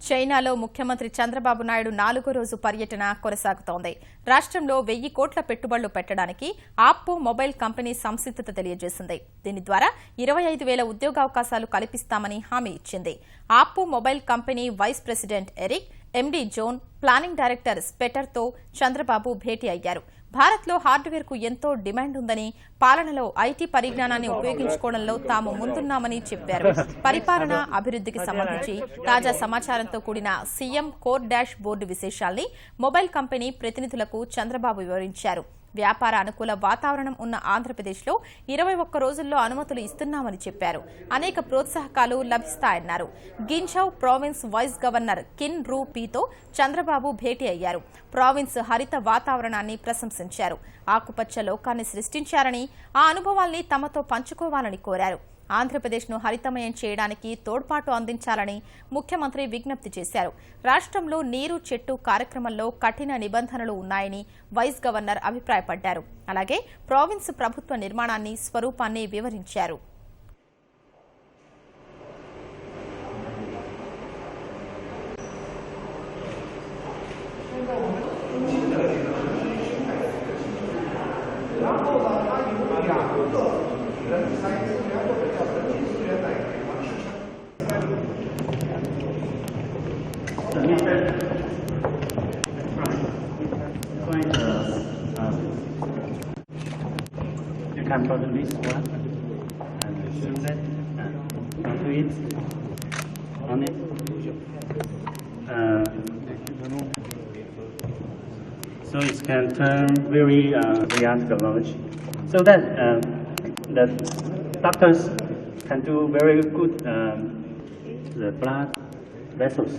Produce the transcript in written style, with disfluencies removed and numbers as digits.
చైనాలో ముఖ్యమంత్రి చంద్రబాబు నాయుడు 4వ రోజు పర్యటన కొనసాగుతోంది. రాష్ట్రంలో 1000 కోట్ల పెట్టుబడులు పెట్టడానికి ఆప్పో మొబైల్ కంపెనీ సంసిద్ధత తెలియజేసింది. దీని ద్వారా 25,000 ఉద్యోగావకాశాలు కల్పిస్తామని హామీ ఇచ్చింది. Oppo mobile company vice president Eric, MD John, planning director స్పెటర్తో చంద్రబాబు భేటీ అయ్యారు. భారత్లో హార్డ్వేర్కు ఎంతో డిమాండ్ ఉందని, పాలనలో ఐటీ పరిజ్ఞానాన్ని ఉపయోగించుకోవడంలో తాము ముందున్నామని చెప్పారు. పరిపాలన, అభివృద్ధికి సంబంధించి తాజా సమాచారంతో కూడిన సీఎం కోర్ డాష్ బోర్డు విశేషాల్ని మొబైల్ కంపెనీ ప్రతినిధులకు చంద్రబాబు వివరించారు. వ్యాపార అనుకూల వాతావరణం ఉన్న ఆంధ్రప్రదేశ్లో 21 రోజుల్లో అనుమతులు ఇస్తున్నామని చెప్పారు. అనేక ప్రోత్సాహకాలు లభిస్తాయన్నారు. గింఝౌ ప్రావిన్స్ వైస్ గవర్నర్ కిన్ రూ పీతో చంద్రబాబు భేటీ అయ్యారు. ప్రావిన్స్ హరిత వాతావరణాన్ని ప్రశంసించారు. ఆకుపచ్చ లోకాన్ని సృష్టించారని, ఆ అనుభవాల్ని తమతో పంచుకోవాలని కోరారు. ఆంధ్రప్రదేశ్ను హరితమయం చేయడానికి తోడ్పాటు అందించాలని ముఖ్యమంత్రి విజ్ఞప్తి చేశారు. రాష్ట్రంలో నీరు చెట్టు కార్యక్రమంలో కఠిన నిబంధనలు ఉన్నాయని వైస్ గవర్నర్ అభిప్రాయపడ్డారు. అలాగే ప్రావిన్స్ ప్రభుత్వ నిర్మాణాన్ని, స్వరూపాన్ని వివరించారు. You can follow this one and zoom that onto it, on it. So it can turn very beyond the knowledge, so that that doctors can do very good the blood vessels.